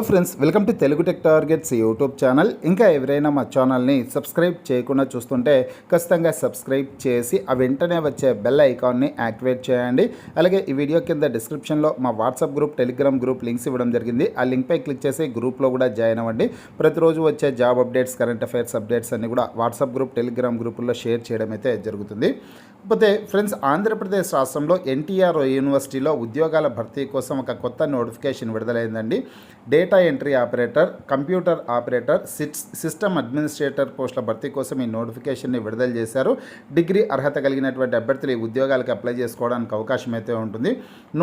Friends, welcome to Telugu tech targets YouTube channel. ఇంకా ఎవరైనా మా ఛానల్ని సబ్స్క్రైబ్ చేయకుండా చూస్తుంటే ఖచ్చితంగా సబ్స్క్రైబ్ చేసి ఆ వెంటనే వచ్చే బెల్ ఐకాన్ని యాక్టివేట్ చేయండి. అలాగే ఈ వీడియో కింద డిస్క్రిప్షన్లో మా WhatsApp group, Telegram group links ఇవ్వడం జరిగింది. ఆ లింక్పై క్లిక్ చేసి గ్రూప్లో కూడా జాయిన్ అవ్వండి. ప్రతిరోజు వచ్చే job updates, current affairs updates అన్ని కూడా వాట్సాప్ గ్రూప్, టెలిగ్రామ్ గ్రూపుల్లో షేర్ చేయడం అయితే జరుగుతుంది. కాకపోతే ఫ్రెండ్స్, ఆంధ్రప్రదేశ్ రాష్ట్రంలో ఎన్టీఆర్ యూనివర్సిటీలో ఉద్యోగాల భర్తీ కోసం ఒక కొత్త నోటిఫికేషన్ విడుదలైందండి. Data entry operator, computer operator, system administrator పోస్టుల భర్తీ కోసం ఈ నోటిఫికేషన్ని విడుదల చేశారు. డిగ్రీ అర్హత కలిగినటువంటి అభ్యర్థులు ఈ ఉద్యోగాలకు అప్లై చేసుకోవడానికి అవకాశం అయితే ఉంటుంది.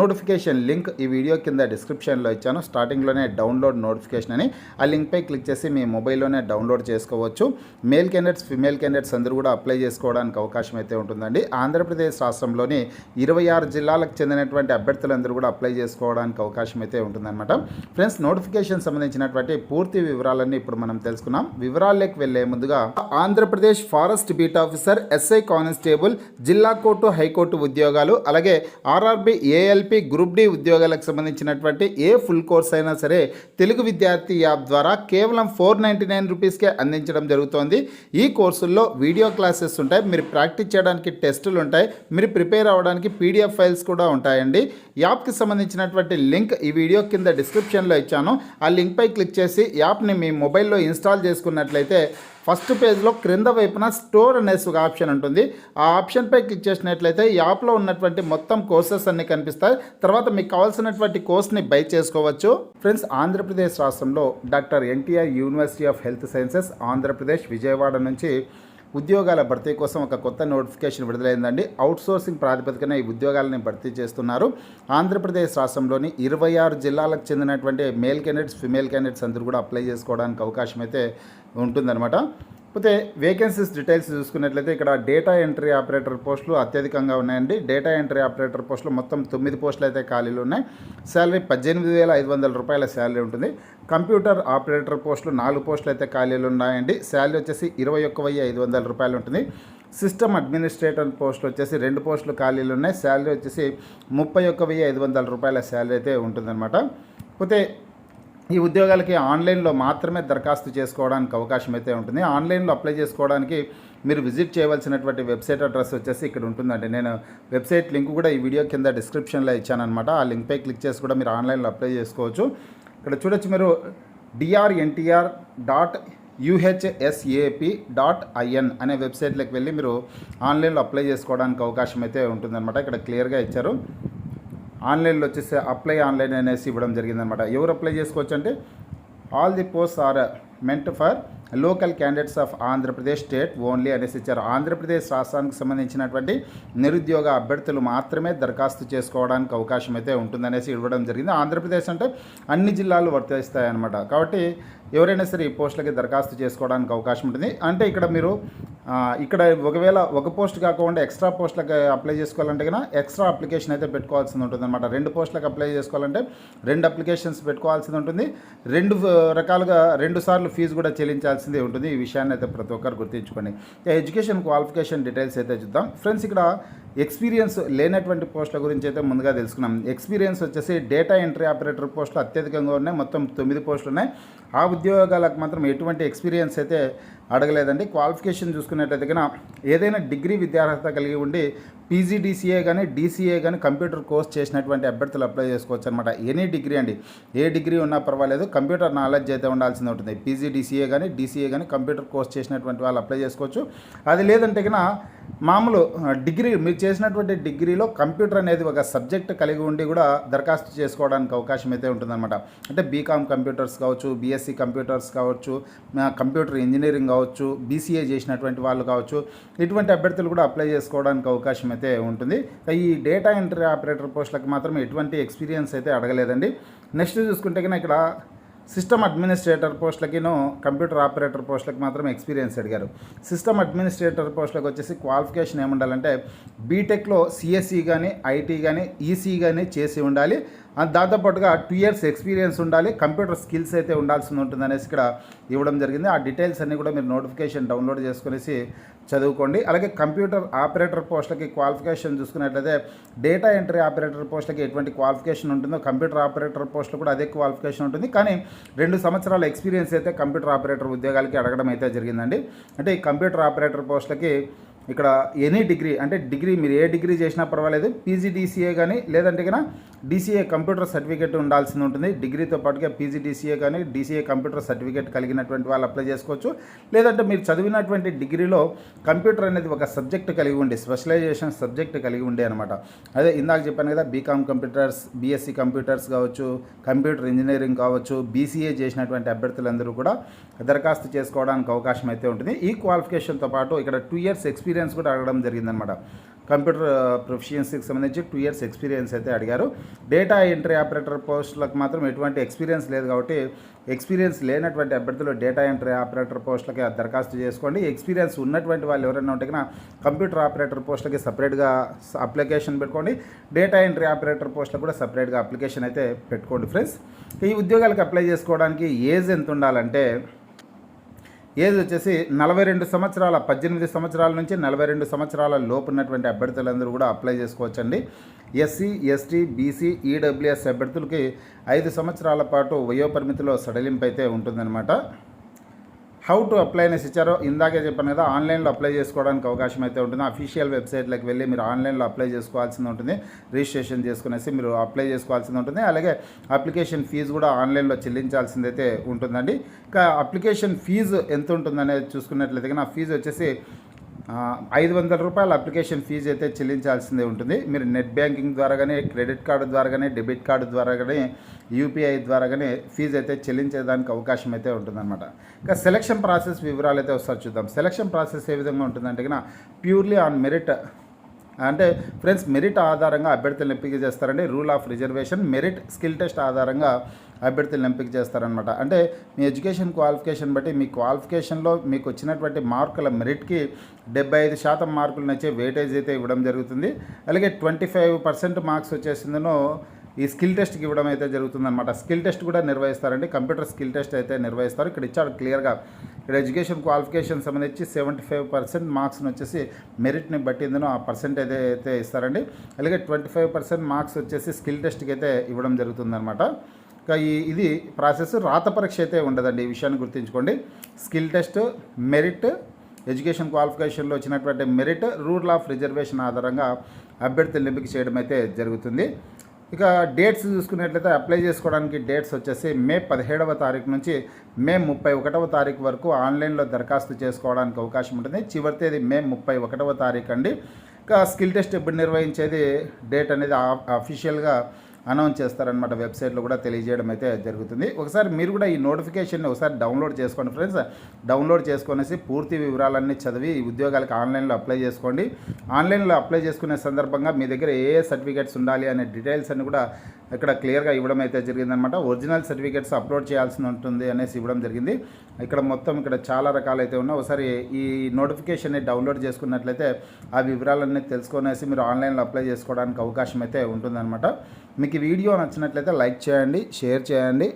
నోటిఫికేషన్ లింక్ ఈ వీడియో కింద డిస్క్రిప్షన్లో ఇచ్చాను. స్టార్టింగ్లోనే డౌన్లోడ్ నోటిఫికేషన్ అని ఆ లింక్పై క్లిక్ చేసి మీ మొబైల్లోనే డౌన్లోడ్ చేసుకోవచ్చు. మేల్ క్యాండిడేట్స్, ఫిమేల్ క్యాండిడేట్స్ అందరూ కూడా అప్లై చేసుకోవడానికి అవకాశం అయితే ఉంటుందండి. ఆంధ్రప్రదేశ్ రాష్ట్రంలోని 26 జిల్లాలకు చెందినటువంటి అభ్యర్థులందరూ కూడా అప్లై చేసుకోవడానికి అవకాశం అయితే ఉంటుందన్నమాట. ఫ్రెండ్స్, నోటిఫికేషన్ సంబంధించినటువంటి పూర్తి వివరాలన్నీ ఇప్పుడు మనం తెలుసుకున్నాం. వివరాల్లోకి వెళ్లే ముందుగా Andhra Pradesh forest beat officer, SI constable, జిల్లా కోర్టు, హైకోర్టు ఉద్యోగాలు, అలాగే ఆర్ఆర్బి, ఏఎల్పి, గ్రూప్ డి ఉద్యోగాలకు సంబంధించినటువంటి ఏ ఫుల్ కోర్స్ అయినా సరే తెలుగు విద్యార్థి యాప్ ద్వారా కేవలం 499 రూపీస్కే అందించడం జరుగుతోంది. ఈ కోర్సుల్లో వీడియో క్లాసెస్ ఉంటాయి, మీరు ప్రాక్టీస్ చేయడానికి టెస్టులు ఉంటాయి, మీరు ప్రిపేర్ అవ్వడానికి పీడిఎఫ్ ఫైల్స్ కూడా ఉంటాయండి. యాప్కి సంబంధించినటువంటి లింక్ ఈ వీడియో కింద డిస్క్రిప్షన్లో ఇచ్చాను. ఆ లింక్పై క్లిక్ చేసి యాప్ని మీ మొబైల్లో ఇన్స్టాల్ చేసుకున్నట్లయితే ఫస్ట్ పేజ్లో క్రింద వైపున స్టోర్ అనేసి ఒక ఆప్షన్ ఉంటుంది. ఆ ఆప్షన్పై క్లిక్ చేసినట్లయితే యాప్లో ఉన్నటువంటి మొత్తం కోర్సెస్ అన్నీ కనిపిస్తాయి. తర్వాత మీకు కావాల్సినటువంటి కోర్స్ని బై చేసుకోవచ్చు. ఫ్రెండ్స్, ఆంధ్రప్రదేశ్ రాష్ట్రంలో doctor NTR university of health sciences, Andhra Pradesh, Vijayawada నుంచి ఉద్యోగాల భర్తీ కోసం ఒక కొత్త నోటిఫికేషన్ విడుదలైందండి. అవుట్సోర్సింగ్ ప్రాతిపదికన ఈ ఉద్యోగాలని భర్తీ చేస్తున్నారు. ఆంధ్రప్రదేశ్ రాష్ట్రంలోని 26 జిల్లాలకు చెందినటువంటి మేల్ క్యాండిడేట్స్, ఫిమేల్ క్యాండిడేట్స్ అందరూ కూడా అప్లై చేసుకోవడానికి అవకాశం అయితే ఉంటుందన్నమాట. కాకపోతే వేకెన్సీస్ డీటెయిల్స్ చూసుకున్నట్లయితే ఇక్కడ డేటా ఎంట్రీ ఆపరేటర్ పోస్టులు అత్యధికంగా ఉన్నాయండి. డేటా ఎంట్రీ ఆపరేటర్ పోస్టులు మొత్తం 9 పోస్టులు అయితే ఖాళీలు ఉన్నాయి. శాలరీ 18,500 రూపాయల శాలరీ ఉంటుంది. కంప్యూటర్ ఆపరేటర్ పోస్టులు 4 పోస్టులు అయితే ఖాళీలు ఉన్నాయండి. శాలరీ వచ్చేసి 21,500 రూపాయలు ఉంటుంది. సిస్టమ్ అడ్మినిస్ట్రేటర్ పోస్టులు వచ్చేసి 2 పోస్టులు ఖాళీలు ఉన్నాయి. శాలరీ వచ్చేసి 31,500 రూపాయల శాలరీ అయితే ఉంటుందన్నమాట. కాకపోతే ఈ ఉద్యోగాలకి ఆన్లైన్లో మాత్రమే దరఖాస్తు చేసుకోవడానికి అవకాశం అయితే ఉంటుంది. ఆన్లైన్లో అప్లై చేసుకోవడానికి మీరు విజిట్ చేయవలసినటువంటి వెబ్సైట్ అడ్రస్ వచ్చేసి ఇక్కడ ఉంటుందండి. నేను వెబ్సైట్ లింక్ కూడా ఈ వీడియో కింద డిస్క్రిప్షన్లో ఇచ్చానమాట. ఆ లింక్పై క్లిక్ చేసి కూడా మీరు ఆన్లైన్లో అప్లై చేసుకోవచ్చు. ఇక్కడ చూడొచ్చు, మీరు drntr.uhsap.in అనే వెబ్సైట్లోకి వెళ్ళి మీరు ఆన్లైన్లో అప్లై చేసుకోవడానికి అవకాశం అయితే ఉంటుందన్నమాట. ఇక్కడ క్లియర్గా ఇచ్చారు. ఆన్లైన్లో వచ్చేసి అప్లై ఆన్లైన్ అనేసి ఇవ్వడం జరిగిందనమాట. ఎవరు అప్లై చేసుకోవచ్చు అంటే all the post are meant for local candidates of Andhra Pradesh state only అనేసి ఇచ్చారు. ఆంధ్రప్రదేశ్ రాష్ట్రానికి సంబంధించినటువంటి నిరుద్యోగ అభ్యర్థులు మాత్రమే దరఖాస్తు చేసుకోవడానికి అవకాశం అయితే ఉంటుందనేసి ఇవ్వడం జరిగింది. ఆంధ్రప్రదేశ్ అంటే అన్ని జిల్లాలు వర్తిస్తాయన్నమాట. కాబట్టి ఎవరైనా సరే ఈ పోస్టులకి దరఖాస్తు చేసుకోవడానికి అవకాశం ఉంటుంది. అంటే ఇక్కడ మీరు ఇక్కడ ఒకవేళ ఒక పోస్ట్ కాకుండా ఎక్స్ట్రా పోస్టులకు అప్లై చేసుకోవాలంటే కన్నా ఎక్స్ట్రా అప్లికేషన్ అయితే పెట్టుకోవాల్సి ఉంటుంది అనమాట. 2 పోస్టులకు అప్లై చేసుకోవాలంటే 2 అప్లికేషన్స్ పెట్టుకోవాల్సి ఉంటుంది. 2 రకాలుగా 2 సార్లు ఫీజు కూడా చెల్లించాల్సింది ఉంటుంది. ఈ విషయాన్ని అయితే ప్రతి ఒక్కరు గుర్తుంచుకోండి. ఎడ్యుకేషన్ క్వాలిఫికేషన్ డీటెయిల్స్ అయితే చూద్దాం. ఫ్రెండ్స్, ఇక్కడ ఎక్స్పీరియన్స్ లేనటువంటి పోస్టుల గురించి అయితే ముందుగా తెలుసుకున్నాం. ఎక్స్పీరియన్స్ వచ్చేసి డేటా ఎంట్రీ ఆపరేటర్ పోస్టులు అత్యధికంగా ఉన్నాయి. మొత్తం 9 పోస్టులు ఉన్నాయి. ఆ ఉద్యోగాలకు మాత్రం ఎటువంటి ఎక్స్పీరియన్స్ అయితే అడగలేదండి. క్వాలిఫికేషన్ చూసుకున్నట్లయితే కన్నా ఏదైనా డిగ్రీ విద్యార్హత కలిగి ఉండి పీజీడీసీఏ కానీ డీసీఏ కానీ కంప్యూటర్ కోర్స్ చేసినటువంటి అభ్యర్థులు అప్లై చేసుకోవచ్చు అనమాట. ఎనీ డిగ్రీ అండి, ఏ డిగ్రీ ఉన్నా పర్వాలేదు, కంప్యూటర్ నాలెడ్జ్ అయితే ఉండాల్సింది ఉంటుంది. పీజీడీసీఏ కానీ డీసీఏ కానీ కంప్యూటర్ కోర్స్ చేసినటువంటి వాళ్ళు అప్లై చేసుకోవచ్చు. అది లేదంటే కన్నా మామూలు డిగ్రీ, మీరు చేసినటువంటి డిగ్రీలో కంప్యూటర్ అనేది ఒక సబ్జెక్ట్ కలిగి ఉండి కూడా దరఖాస్తు చేసుకోవడానికి అవకాశం అయితే ఉంటుందన్నమాట. అంటే బీకామ్ కంప్యూటర్స్ కావచ్చు, బీఎస్సీ కంప్యూటర్స్ కావచ్చు, కంప్యూటర్ ఇంజనీరింగ్ కావచ్చు, బీసీఏ చేసినటువంటి వాళ్ళు కావచ్చు, ఇటువంటి అభ్యర్థులు కూడా అప్లై చేసుకోవడానికి అవకాశం అయితే ఉంటుంది. ఈ డేటా ఎంట్రీ ఆపరేటర్ పోస్టులకు మాత్రం ఎటువంటి ఎక్స్పీరియన్స్ అయితే అడగలేదండి. నెక్స్ట్ చూసుకుంటే కన్నా ఇక్కడ సిస్టమ్ అడ్మినిస్ట్రేటర్ పోస్టులకిను కంప్యూటర్ ఆపరేటర్ పోస్టులకు మాత్రం ఎక్స్పీరియన్స్ అడిగారు. సిస్టమ్ అడ్మినిస్ట్రేటర్ పోస్టులకు వచ్చేసి క్వాలిఫికేషన్ ఏముండాలంటే బీటెక్లో సిఎస్ఈ కానీ, ఐటీ కానీ, ఈసీ కానీ చేసి ఉండాలి. దాంతోపాటుగా 2 ఇయర్స్ ఎక్స్పీరియన్స్ ఉండాలి, కంప్యూటర్ స్కిల్స్ అయితే ఉండాల్సి ఉంటుంది అనేసి ఇక్కడ ఇవ్వడం జరిగింది. ఆ డీటెయిల్స్ అన్నీ కూడా మీరు నోటిఫికేషన్ డౌన్లోడ్ చేసుకునేసి చదువుకోండి. అలాగే కంప్యూటర్ ఆపరేటర్ పోస్టులకి క్వాలిఫికేషన్ చూసుకున్నట్లయితే డేటా ఎంట్రీ ఆపరేటర్ పోస్టులకి ఎటువంటి క్వాలిఫికేషన్ ఉంటుందో కంప్యూటర్ ఆపరేటర్ పోస్టులు కూడా అదే క్వాలిఫికేషన్ ఉంటుంది. కానీ 2 సంవత్సరాల ఎక్స్పీరియన్స్ అయితే కంప్యూటర్ ఆపరేటర్ ఉద్యోగాలకి అడగడం అయితే జరిగిందండి. అంటే ఈ కంప్యూటర్ ఆపరేటర్ పోస్టులకి ఇక్కడ ఎనీ డిగ్రీ, అంటే డిగ్రీ మీరు ఏ డిగ్రీ చేసినా పర్వాలేదు, పీజీడీసీఏ కానీ లేదంటే కన్నా డీసీఏ కంప్యూటర్ సర్టిఫికేట్ ఉండాల్సి ఉంటుంది. డిగ్రీతో పాటుగా పీజీడీసీఏ కానీ డీసీఏ కంప్యూటర్ సర్టిఫికేట్ కలిగినటువంటి వాళ్ళు అప్లై చేసుకోవచ్చు. లేదంటే మీరు చదివినటువంటి డిగ్రీలో కంప్యూటర్ అనేది ఒక సబ్జెక్ట్ కలిగి ఉండి, స్పెషలైజేషన్ సబ్జెక్ట్ కలిగి ఉండే అనమాట. అదే ఇందాక చెప్పాను కదా, బీకామ్ కంప్యూటర్స్, బీఎస్సీ కంప్యూటర్స్ కావచ్చు, కంప్యూటర్ ఇంజనీరింగ్ కావచ్చు, బీసీఏ చేసినటువంటి అభ్యర్థులందరూ కూడా దరఖాస్తు చేసుకోవడానికి అవకాశం అయితే ఉంటుంది. ఈ క్వాలిఫికేషన్తో పాటు ఇక్కడ 2 ఇయర్స్ ఎక్స్పీరియన్స్ కూడా అడగడం జరిగిందనమాట. కంప్యూటర్ ప్రొఫిషియన్సీకి సంబంధించి 2 ఇయర్స్ ఎక్స్పీరియన్స్ అయితే అడిగారు. డేటా ఎంట్రీ ఆపరేటర్ పోస్టులకు మాత్రం ఎటువంటి ఎక్స్పీరియన్స్ లేదు కాబట్టి ఎక్స్పీరియన్స్ లేనటువంటి అభ్యర్థులు డేటా ఎంట్రీ ఆపరేటర్ పోస్టులకి దరఖాస్తు చేసుకోండి. ఎక్స్పీరియన్స్ ఉన్నటువంటి వాళ్ళు ఎవరైనా ఉంటే కన్నా కంప్యూటర్ ఆపరేటర్ పోస్టులకి సపరేట్గా అప్లికేషన్ పెట్టుకోండి, డేటా ఎంట్రీ ఆపరేటర్ పోస్టులకు కూడా సపరేట్గా అప్లికేషన్ అయితే పెట్టుకోండి ఫ్రెండ్స్. ఈ ఉద్యోగాలకు అప్లై చేసుకోవడానికి ఏజ్ ఎంత ఉండాలంటే ఏజ్ వచ్చేసి 42 సంవత్సరాల, 18 సంవత్సరాల నుంచి 42 సంవత్సరాల లోపు ఉన్నటువంటి అభ్యర్థులందరూ కూడా అప్లై చేసుకోవచ్చండి. ఎస్సీ, ఎస్టీ, బీసీ, ఈడబ్ల్యూఎస్ అభ్యర్థులకి 5 సంవత్సరాల పాటు వయోపరిమితిలో సడలింపు అయితే ఉంటుందన్నమాట. హౌ టు అప్లై అనేసి ఇచ్చారో ఇందాకే చెప్పాను కదా, ఆన్లైన్లో అప్లై చేసుకోవడానికి అవకాశం అయితే ఉంటుంది. అఫీషియల్ వెబ్సైట్లోకి వెళ్ళి మీరు ఆన్లైన్లో అప్లై చేసుకోవాల్సి ఉంటుంది, రిజిస్ట్రేషన్ చేసుకునేసి మీరు అప్లై చేసుకోవాల్సి ఉంటుంది. అలాగే అప్లికేషన్ ఫీజు కూడా ఆన్లైన్లో చెల్లించాల్సిందైతే ఉంటుందండి. ఇంకా అప్లికేషన్ ఫీజు ఎంత ఉంటుందనేది చూసుకున్నట్లయితే నా ఫీజు వచ్చేసి 500 రూపాయల అప్లికేషన్ ఫీజు అయితే చెల్లించాల్సిందే ఉంటుంది. మీరు నెట్ బ్యాంకింగ్ ద్వారా కానీ, క్రెడిట్ కార్డు ద్వారా కానీ, డెబిట్ కార్డు ద్వారా కానీ, యూపీఐ ద్వారా కానీ ఫీజు అయితే చెల్లించేదానికి అవకాశం అయితే ఉంటుందన్నమాట. ఇంకా సెలక్షన్ ప్రాసెస్ వివరాలు అయితే ఒకసారి చూద్దాం. సెలక్షన్ ప్రాసెస్ ఏ విధంగా ఉంటుందంటే కన్నా ప్యూర్లీ ఆన్ మెరిట్, అంటే ఫ్రెండ్స్ మెరిట్ ఆధారంగా అభ్యర్థులను ఎంపిక చేస్తారండి. Rule of reservation, merit, skill test ఆధారంగా అభ్యర్థులను ఎంపిక చేస్తారనమాట. అంటే మీ ఎడ్యుకేషన్ క్వాలిఫికేషన్ బట్టి మీ క్వాలిఫికేషన్లో మీకు వచ్చినటువంటి మార్కుల మెరిట్కి 75% మార్కులు నచ్చే వెయిటేజ్ అయితే ఇవ్వడం జరుగుతుంది. అలాగే 25% మార్క్స్ వచ్చేసిందనో ఈ స్కిల్ టెస్ట్కి ఇవ్వడం అయితే జరుగుతుందన్నమాట. స్కిల్ టెస్ట్ కూడా నిర్వహిస్తారండి, కంప్యూటర్ స్కిల్ టెస్ట్ అయితే నిర్వహిస్తారు. ఇక్కడ ఇచ్చాడు క్లియర్గా, ఇక్కడ ఎడ్యుకేషన్ క్వాలిఫికేషన్ సంబంధించి 75% మార్క్స్ని వచ్చేసి మెరిట్ని బట్టి ఇందులో ఆ పర్సెంటేజ్ అయితే ఇస్తారండి. అలాగే 25% మార్క్స్ వచ్చేసి స్కిల్ టెస్ట్కి అయితే ఇవ్వడం జరుగుతుందన్నమాట. ఇంకా ఇది ప్రాసెస్, రాత పరీక్ష అయితే ఉండదండి, ఈ విషయాన్ని గుర్తుంచుకోండి. స్కిల్ టెస్ట్, మెరిట్, ఎడ్యుకేషన్ క్వాలిఫికేషన్లో వచ్చినటువంటి మెరిట్, రూల్ ఆఫ్ రిజర్వేషన్ ఆధారంగా అభ్యర్థులను ఎంపిక చేయడం అయితే జరుగుతుంది. ఇక డేట్స్ చూసుకున్నట్లయితే అప్లై చేసుకోవడానికి డేట్స్ వచ్చేసి మే 17వ తారీఖు నుంచి మే 31వ తారీఖు వరకు ఆన్లైన్లో దరఖాస్తు చేసుకోవడానికి అవకాశం ఉంటుంది. చివరి తేదీ మే 31వ తారీఖు అండి. ఇంకా స్కిల్ టెస్ట్ ఎప్పుడు నిర్వహించేది డేట్ అనేది అఫీషియల్గా అనౌన్స్ చేస్తారనమాట, వెబ్సైట్లో కూడా తెలియజేయడం అయితే జరుగుతుంది. ఒకసారి మీరు కూడా ఈ నోటిఫికేషన్ని ఒకసారి డౌన్లోడ్ చేసుకోండి ఫ్రెండ్స్. డౌన్లోడ్ చేసుకొనేసి పూర్తి వివరాలన్నీ చదివి ఈ ఉద్యోగాలకు ఆన్లైన్లో అప్లై చేసుకోండి. ఆన్లైన్లో అప్లై చేసుకునే సందర్భంగా మీ దగ్గర ఏ సర్టిఫికేట్స్ ఉండాలి అనే డీటెయిల్స్ అన్ని కూడా ఇక్కడ క్లియర్గా ఇవ్వడం అయితే జరిగిందనమాట. ఒరిజినల్ సర్టిఫికేట్స్ అప్లోడ్ చేయాల్సి ఉంటుంది అనేసి ఇవ్వడం జరిగింది. ఇక్కడ మొత్తం ఇక్కడ చాలా రకాలైతే ఉన్నాయి. ఒకసారి ఈ నోటిఫికేషన్ని డౌన్లోడ్ చేసుకున్నట్లయితే ఆ వివరాలన్నీ తెలుసుకొనేసి మీరు ఆన్లైన్లో అప్లై చేసుకోవడానికి అవకాశం అయితే ఉంటుందన్నమాట. మీకు ఈ వీడియో నచ్చినట్లయితే లైక్ చేయండి, షేర్ చేయండి.